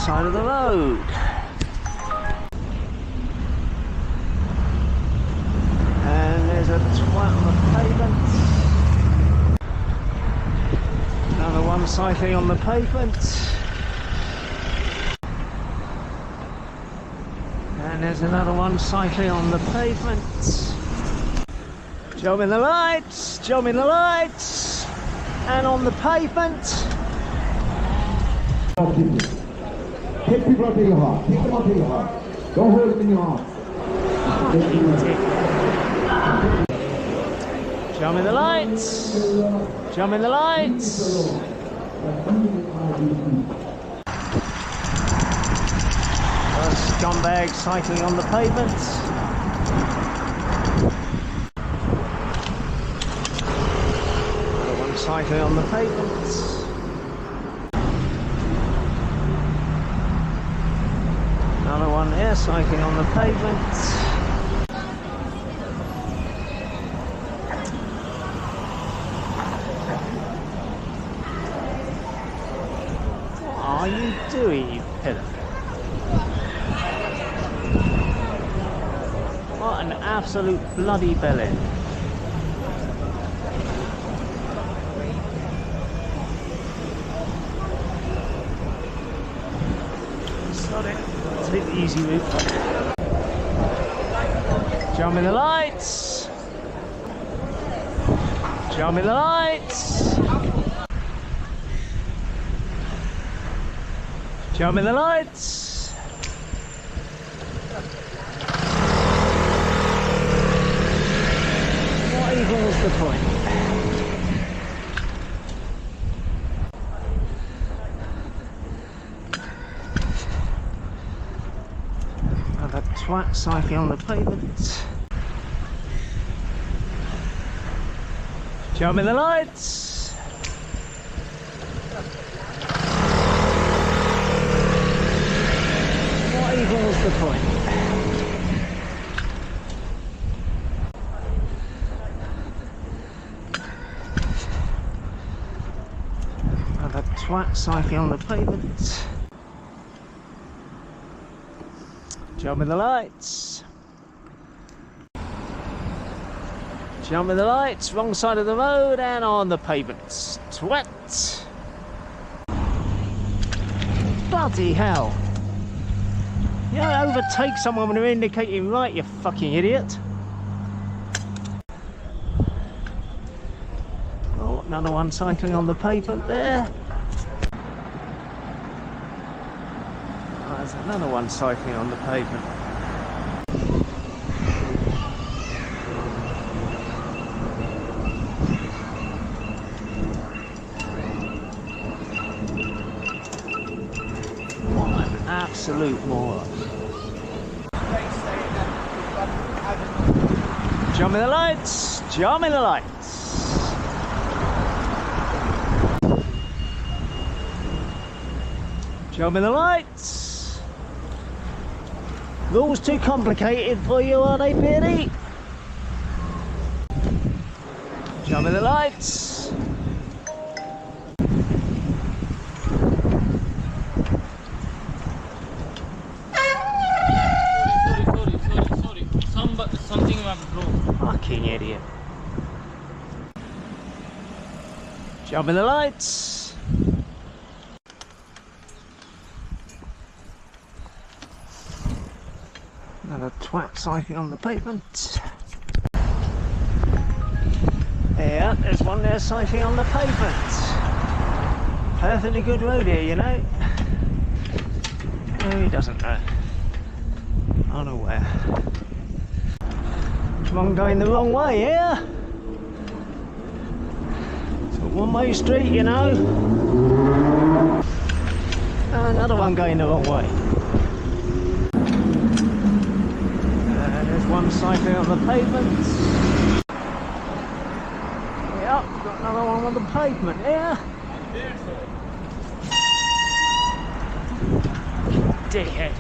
side of the road. And there's a twat on the pavement. Another one cycling on the pavement. And there's another one cycling on the pavement. Jump in the lights, jump in the lights, and on the pavement. Take people onto your heart, take them onto your heart. Don't hold them in your arms. Jump in the lights, jump in the lights. Scumbag cycling on the pavement. Another one cycling on the pavement. Another one here cycling on the pavement. What are you doing, you pillar? What an absolute bloody belly. Sod it. Take the easy route. Jump in the lights. Jump in the lights. Jump in the lights. What was the point? Another twat cycling on the pavement. Jump in the lights. What even was the point? Another twat cycling on the pavement. Jump in the lights. Jump in the lights, wrong side of the road and on the pavement. Twat! Bloody hell! You don't overtake someone when they're indicating right, you fucking idiot! Oh, another one cycling on the pavement there. Oh, there's another one cycling on the pavement. What an absolute moron. Jump in the lights! Jump in the lights! Jump in the lights! Rules too complicated for you, are they, Beardy? Jump in the lights! Sorry. Something went wrong. Fucking idiot. Jump in the lights! Another twat cycling on the pavement. Yeah, there's one there cycling on the pavement. Perfectly good road here, you know. No, he doesn't know. Unaware. One going the wrong way here. It's a one-way street, you know. And another one going the wrong way. There's one cycling on the pavement. Yep, got another one on the pavement here. Dickhead.